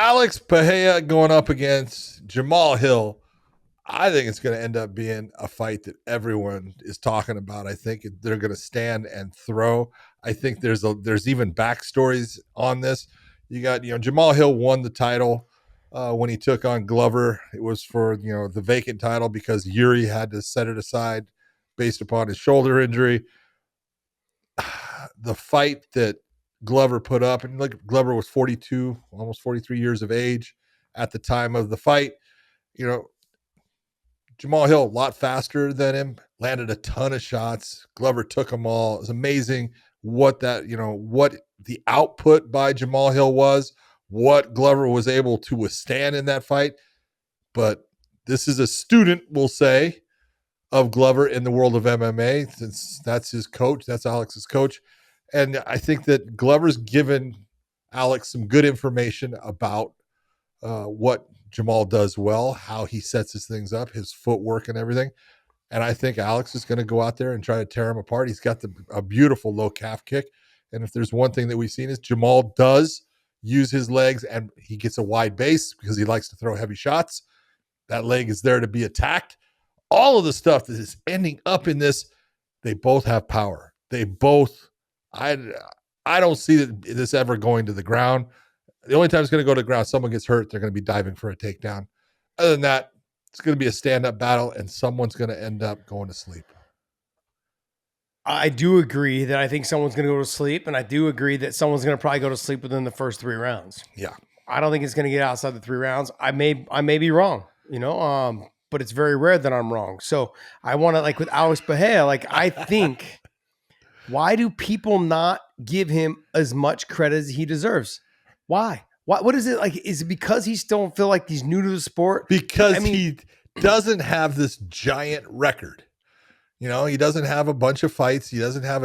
Alex Pereira going up against Jamahal Hill. I think it's going to end up being a fight that everyone is talking about. I think they're going to stand and throw. I think there's even backstories on this. You got, Jamahal Hill won the title when he took on Glover. It was for, the vacant title because Yuri had to set it aside based upon his shoulder injury. The fight that Glover put up, and look, Glover was 42, almost 43 years of age at the time of the fight. Jamahal Hill, a lot faster than him, landed a ton of shots. Glover took them all. It was amazing what the output by Jamahal Hill was, what Glover was able to withstand in that fight. But this is a student, we'll say, of Glover in the world of MMA, since that's his coach. That's Alex's coach. And I think that Glover's given Alex some good information about what Jamal does well, how he sets his things up, his footwork and everything. And I think Alex is going to go out there and try to tear him apart. He's got a beautiful low calf kick. And if there's one thing that we've seen is Jamal does use his legs, and he gets a wide base because he likes to throw heavy shots. That leg is there to be attacked. All of the stuff that is ending up in this, they both have power. They both, I don't see this ever going to the ground. The only time it's going to go to the ground, someone gets hurt, they're going to be diving for a takedown. Other than that, it's going to be a stand-up battle, and someone's going to end up going to sleep. I do agree that I think someone's going to go to sleep, and I do agree that someone's going to probably go to sleep within the first 3 rounds. Yeah. I don't think it's going to get outside the 3 rounds. I may be wrong, but it's very rare that I'm wrong. So I want to, like with Alex Pereira, I think, why do people not give him as much credit as he deserves? Why? What is it like? Is it because he still feel like he's new to the sport? Because he doesn't have this giant record. He doesn't have a bunch of fights. He doesn't have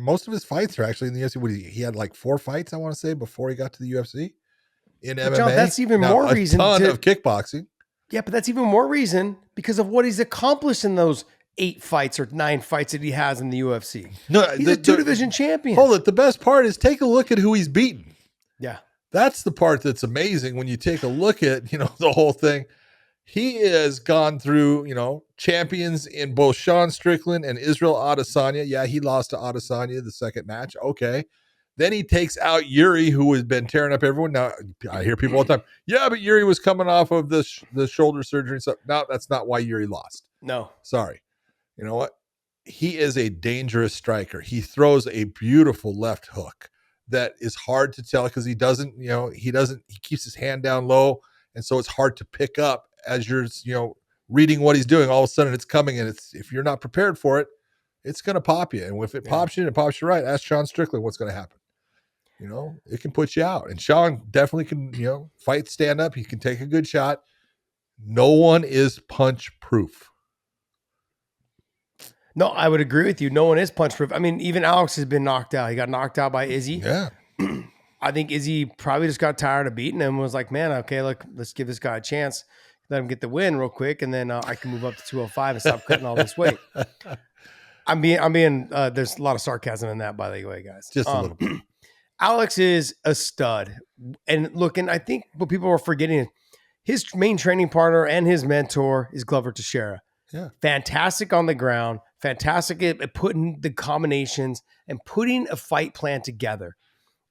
most of his fights are actually in the UFC. He had like 4 fights, I want to say, before he got to the UFC in MMA. John, that's even more reason. A ton of kickboxing. Yeah, but that's even more reason because of what he's accomplished in those 8 fights or 9 fights that he has in the UFC. No, he's a 2-division champion. Hold it. The best part is take a look at who he's beaten. Yeah. That's the part that's amazing when you take a look at, the whole thing. He has gone through, champions in both Sean Strickland and Israel Adesanya. Yeah, he lost to Adesanya the second match. Okay. Then he takes out Yuri, who has been tearing up everyone. Now, I hear people all the time, yeah, but Yuri was coming off of the shoulder surgery. So, no, that's not why Yuri lost. No. Sorry. You know what? He is a dangerous striker. He throws a beautiful left hook that is hard to tell because he keeps his hand down low. And so it's hard to pick up as you're, reading what he's doing. All of a sudden it's coming, and if you're not prepared for it, it's going to pop you. And if it pops you and it pops you right, ask Sean Strickland what's going to happen. It can put you out. And Sean definitely can, fight, stand up. He can take a good shot. No one is punch proof. No, I would agree with you. No one is punch proof. I mean, even Alex has been knocked out. He got knocked out by Izzy. Yeah. I think Izzy probably just got tired of beating him and was like, man, okay, look, let's give this guy a chance. Let him get the win real quick, and then I can move up to 205 and stop cutting all this weight. I'm being there's a lot of sarcasm in that, by the way, guys. Just a little bit. Alex is a stud. And look, and I think what people are forgetting is his main training partner and his mentor is Glover Teixeira. Yeah. Fantastic on the ground, fantastic at putting the combinations and putting a fight plan together.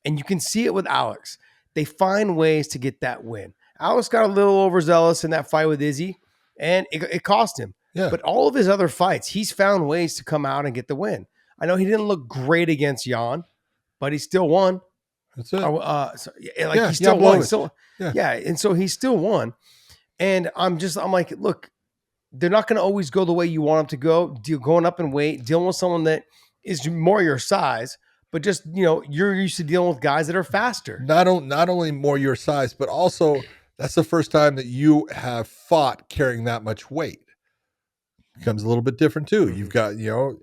And you can see it with Alex. They find ways to get that win. Alex got a little overzealous in that fight with Izzy, and it cost him. Yeah. But all of his other fights, he's found ways to come out and get the win. I know he didn't look great against Jan, but he still won. That's it. He still won. And so he still won. And I'm like, look, they're not going to always go the way you want them to go. Going up in weight, dealing with someone that is more your size, but just, you're used to dealing with guys that are faster. Not only more your size, but also that's the first time that you have fought carrying that much weight. Becomes a little bit different too. You've got, you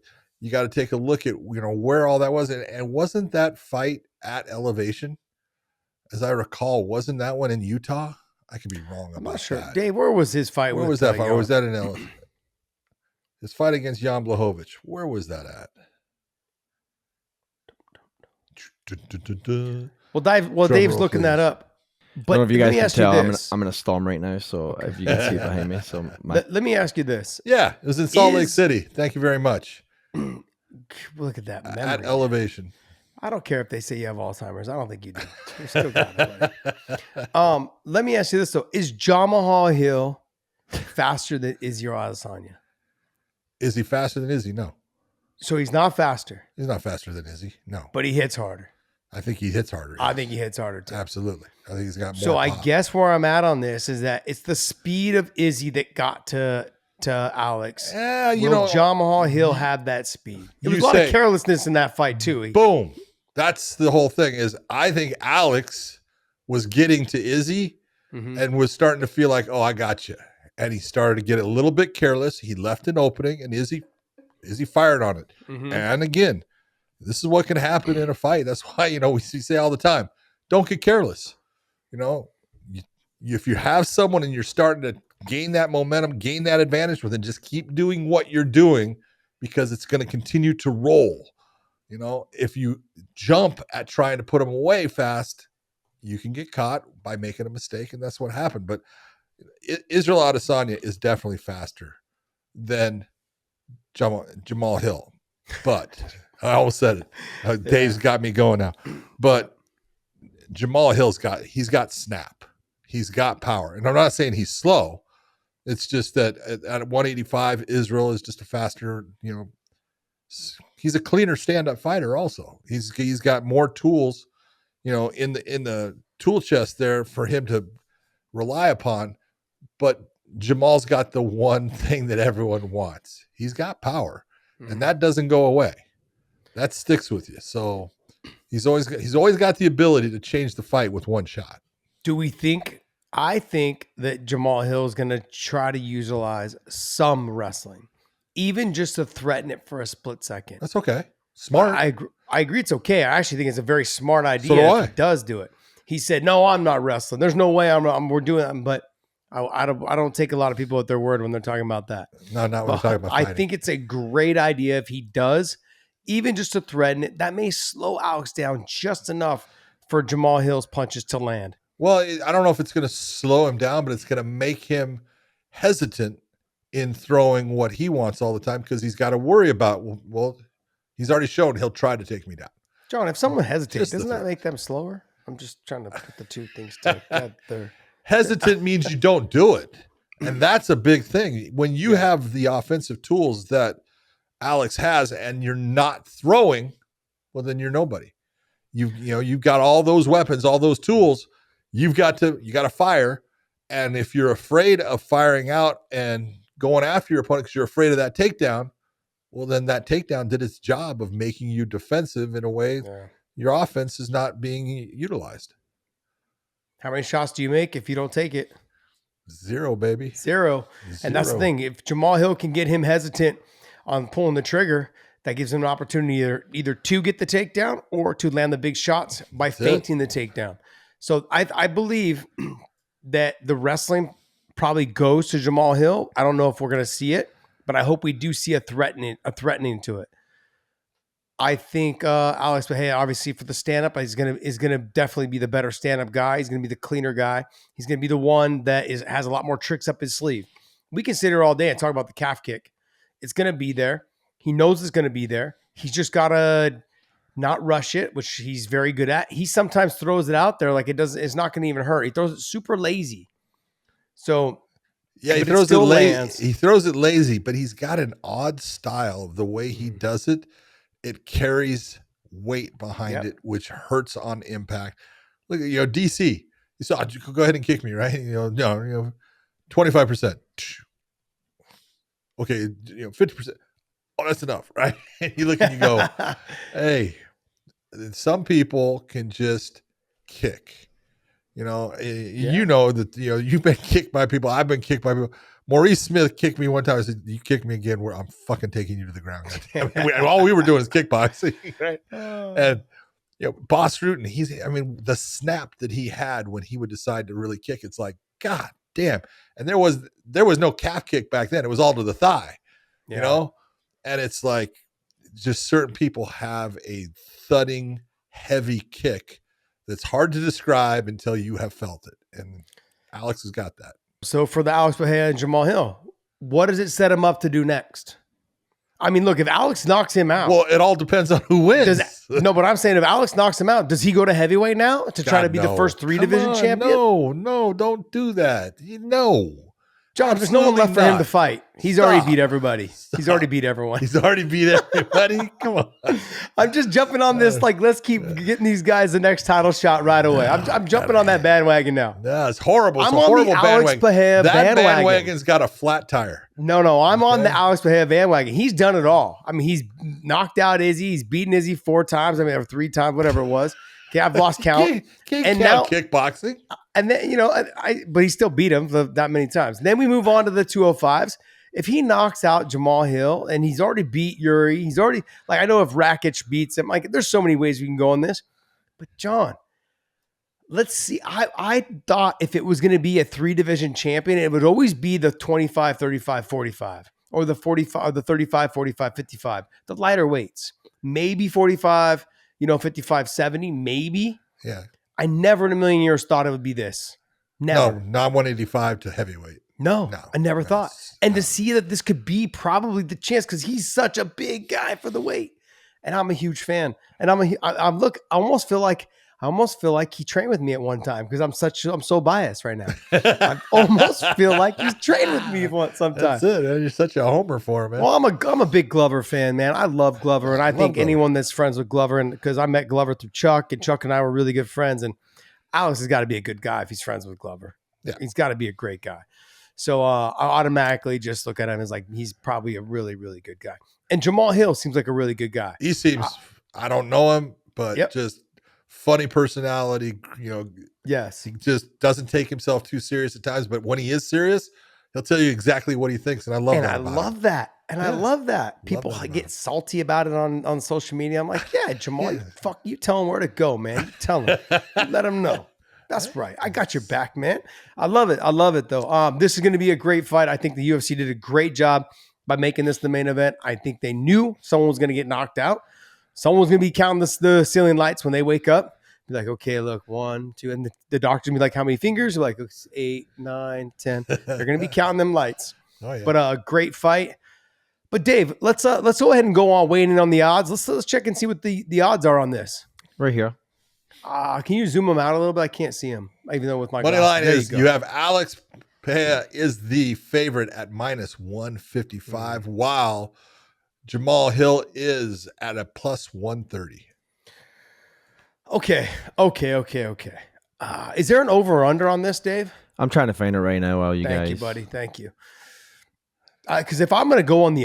got to take a look at, where all that was. And wasn't that fight at Elevation? As I recall, wasn't that one in Utah? I could be wrong about I'm not sure. that. Dave, where was his fight? Where was that fight? Or was that in Elevation? His fight against Jan Blachowicz. Where was that at? Well, Dave's looking that up. I don't But know if you let guys me can ask you tell. this. I'm in a storm right now, so Okay. if you can see behind me, so Let me ask you this. Yeah, it was in Salt Lake Is- City. Thank you very much. Look at that At memory. elevation. I don't care if they say you have Alzheimer's. I don't think you do. You still got it, buddy. Let me ask you this though: is Jamahal Hill faster than Izzy or Adesanya? Is he faster than Izzy? No. So he's not faster, He's not faster than Izzy. No. but he hits harder. I think he hits harder. I yes. think he hits harder too. Absolutely. I think he's got more So I pop. guess where I'm at on this is that it's the speed of Izzy that got to Alex. You Will know, Jamahal Hill have that speed? There was you a lot of say- carelessness in that fight too. boom. That's the whole thing is I think Alex was getting to Izzy Mhm. and was starting to feel like, oh, I got you. And he started to get a little bit careless. He left an opening and Izzy fired on it. Mhm. And again, this is what can happen in a fight. That's why, we say all the time, don't get careless. If you have someone and you're starting to gain that momentum, gain that advantage, well, then just keep doing what you're doing because it's going to continue to roll. If you jump at trying to put them away fast, you can get caught by making a mistake, and that's what happened. But Israel Adesanya is definitely faster than Jamahal Hill. But I almost said it. Dave's got me going now. But Jamahal Hill's he's got snap. He's got power. And I'm not saying he's slow. It's just that at 185, Israel is just a faster, he's a cleaner stand-up fighter also. He's got more tools, in the tool chest there for him to rely upon. But Jamal's got the one thing that everyone wants. He's got power. And that doesn't go away. That sticks with you. So he's always got the ability to change the fight with one shot. Do we think? I think that Jamahal Hill is going to try to utilize some wrestling, even just to threaten it for a split second. That's okay. Smart. I agree. It's okay. I actually think it's a very smart idea So do I. if he does do it. He said, "No, I'm not wrestling. There's no way we're doing that." But I don't take a lot of people at their word when they're talking about that. No, not when we're talking about I fighting. think it's a great idea if he does, even just to threaten it. That may slow Alex down just enough for Jamahal Hill's punches to land. Well, I don't know if it's going to slow him down, but it's going to make him hesitant in throwing what he wants all the time because he's got to worry about, well, he's already shown he'll try to take me down. John, if someone hesitates, Just the doesn't that thing. make them slower? I'm just trying to put the two things together. Hesitant means you don't do it. And that's a big thing. When you have the offensive tools that Alex has and you're not throwing, well, then you're nobody. You've got all those weapons, all those tools. You got to fire. And if you're afraid of firing out and going after your opponent because you're afraid of that takedown, well, then that takedown did its job of making you defensive in a way your offense is not being utilized. How many shots do you make if you don't take it? 0, baby. 0. And that's the thing. If Jamahal Hill can get him hesitant on pulling the trigger, that gives him an opportunity either to get the takedown or to land the big shots by feinting the takedown. So I believe that the wrestling probably goes to Jamahal Hill. I don't know if we're going to see it, but I hope we do see a threatening to it. I think Alex Pereira, obviously for the stand-up, is gonna definitely be the better stand-up guy. He's gonna be the cleaner guy. He's gonna be the one that has a lot more tricks up his sleeve. We can sit here all day and talk about the calf kick. It's gonna be there. He knows it's gonna be there. He's just gotta not rush it, which he's very good at. He sometimes throws it out there like it's not gonna even hurt. He throws it super lazy. So yeah, he throws it lazy. He throws it lazy, but he's got an odd style of the way he does it. It carries weight behind it, which hurts on impact. Look at DC. You saw, go ahead and kick me, right? 25%. Okay, 50%. Oh, that's enough, right? And you look and you go, hey, some people can just kick. You know that you've been kicked by people. I've been kicked by people. Maurice Smith kicked me one time. I said, "You kick me again, I'm fucking taking you to the ground." All we were doing is kickboxing, right? And Boss Rutan, the snap that he had when he would decide to really kick, it's like, God damn. And there was no calf kick back then. It was all to the thigh, and it's like just certain people have a thudding, heavy kick that's hard to describe until you have felt it. And Alex has got that. So for the Alex Pereira and Jamahal Hill, what does it set him up to do next? I mean, look, if Alex knocks him out. Well, it all depends on who wins. No, but I'm saying if Alex knocks him out, does he go to heavyweight now to try to be the first 3 division champion? No, don't do that. John, there's no one left for him to fight. He's already beat everybody. He's already beat everyone. He's already beat everybody. Come on. I'm just jumping on this. Like, let's keep getting these guys the next title shot right away. I'm jumping on that bandwagon now. Yeah, it's horrible. It's I'm a on horrible the Alex Pereira That bandwagon. bandwagon's got a flat tire. No, I'm on the Alex Pereira bandwagon. He's done it all. I mean, he's knocked out Izzy. He's beaten Izzy 4 times. I mean, or 3 times, whatever it was. Okay, I've lost count. Can't count kickboxing. And then, but he still beat him that many times. Then we move on to the 205s. If he knocks out Jamahal Hill and he's already beat Yuri, he's already, like, I know if Rakic beats him, like, there's so many ways we can go on this. But John, let's see. I thought if it was going to be a 3 division champion, it would always be the 25, 35, 45 or the 45, or the 35, 45, 55, the lighter weights, maybe 45, 55, 70, maybe. Yeah. I never in a million years thought it would be this. Never. No, not 185 to heavyweight. No, I never thought. And to see that this could be probably the chance because he's such a big guy for the weight. And I'm a huge fan. And I almost feel like he trained with me at one time because I'm so biased right now. I almost feel like he's trained with me sometime. That's it. You're such a homer for him, man. Well, I'm a big Glover fan, man. I love Glover, and I think anyone that's friends with Glover, and because I met Glover through Chuck, and Chuck and I were really good friends, and Alex has got to be a good guy if he's friends with Glover. Yeah, he's got to be a great guy. So I automatically just look at him as like he's probably a really, really good guy. And Jamahal Hill seems like a really good guy. He seems. I don't know him, but just funny personality. Yes, he just doesn't take himself too serious at times. But when he is serious, he'll tell you exactly what he thinks, and I love that. I love that. People get salty about it on social media. I'm like, yeah, Jamahal, fuck, you tell him where to go, man. You tell him, let him know. That's right. I got your back, man. I love it though. This is going to be a great fight. I think the UFC did a great job by making this the main event. I think they knew someone was going to get knocked out. Someone's going to be counting the ceiling lights when they wake up. Be like, okay, look, 1, 2, and the doctor's gonna be like, how many fingers? They're like, 8, 9, 10. They're gonna be counting them lights. Oh, yeah. But a great fight. But Dave, let's go ahead and go on weighing in on the odds. Let's check and see what the odds are on this. Right here. Can you zoom them out a little bit? I can't see them, even though with my money line is you have Alex Pereira is the favorite at -155, while Jamahal Hill is at a +130. Okay. Is there an over or under on this, Dave? I'm trying to find it right now while you guys. Thank you, buddy. Thank you. Because if I'm going to go on the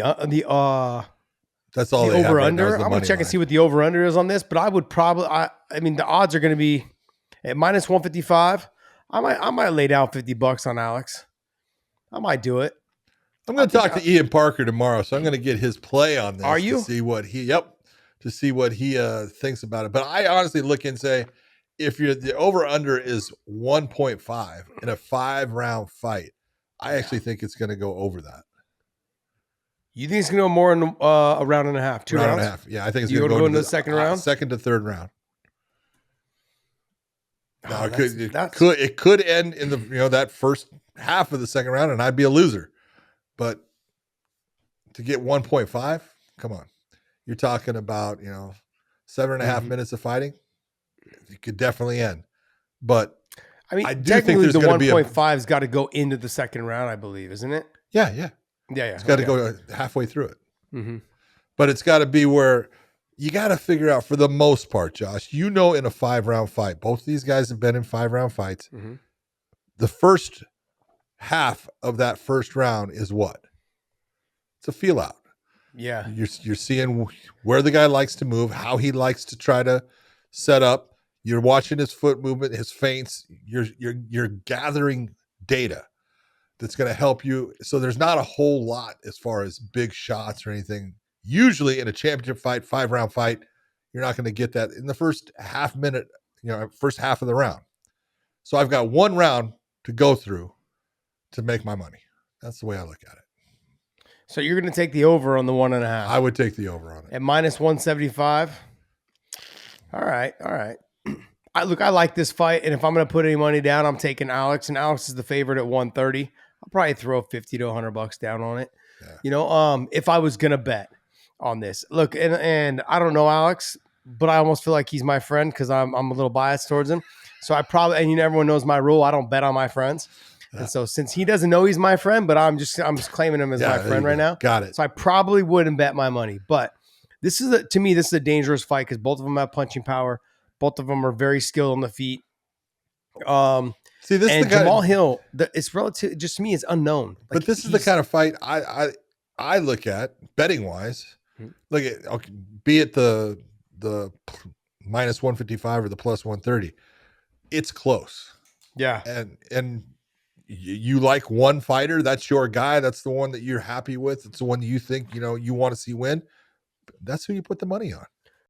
that's all the they over have under, right now I'm going to check and see what the over under is on this. But I would probably, I mean, the odds are going to be at -155. I might lay down $50 on Alex. I might do it. I'm going to talk to Ian Parker tomorrow, so I'm going to get his play on this. Are you? To see what he thinks about it. But I honestly look and say, if the over under is 1.5 in a 5-round fight, I actually think it's going to go over that. You think it's going to go more in a round and a half, 2 rounds? Round and a half. Yeah, I think it's going to go into the second round, second to third round. Now it could end in the that first half of the second round, and I'd be a loser. But to get 1.5, come on, you're talking about 7.5 minutes of fighting. It could definitely end. But I mean, I do technically think the 1.5's got to go into the second round, I believe, isn't it? Yeah. It's got to go halfway through it. Mm-hmm. But it's got to be where you got to figure out, for the most part, Josh, in a 5-round fight, both of these guys have been in 5-round fights. Mm-hmm. The first half of that first round is what? It's a feel out. Yeah. You're seeing where the guy likes to move, how he likes to try to set up. You're watching his foot movement, his feints. You're gathering data that's going to help you. So there's not a whole lot as far as big shots or anything. Usually in a championship fight, 5-round fight, you're not going to get that in the first half minute, first half of the round. So I've got 1 round to go through to make my money. That's the way I look at it. So you're going to take the over on the 1.5. I would take the over on it at -175. All right. I like this fight, and if I'm going to put any money down, I'm taking Alex, and Alex is the favorite at 130. I'll probably throw 50 to 100 bucks down on it. Yeah. If I was going to bet on this, look, and I don't know Alex, but I almost feel like he's my friend because I'm a little biased towards him. So I probably, and everyone knows my rule, I don't bet on my friends. Yeah. And so since he doesn't know he's my friend, but I'm just claiming him as my friend right now. Got it. So I probably wouldn't bet my money, but this is to me, this is a dangerous fight because both of them have punching power. Both of them are very skilled on the feet. See, this and is the Jamahal Hill, it's relative. Just to me, it's unknown. But this is the kind of fight I look at betting wise. Look at, okay, be it the minus 155 or the plus 130, it's close. Yeah, and you like one fighter, that's your guy, that's the one that you're happy with, it's the one you think you want to see win. That's who you put the money on.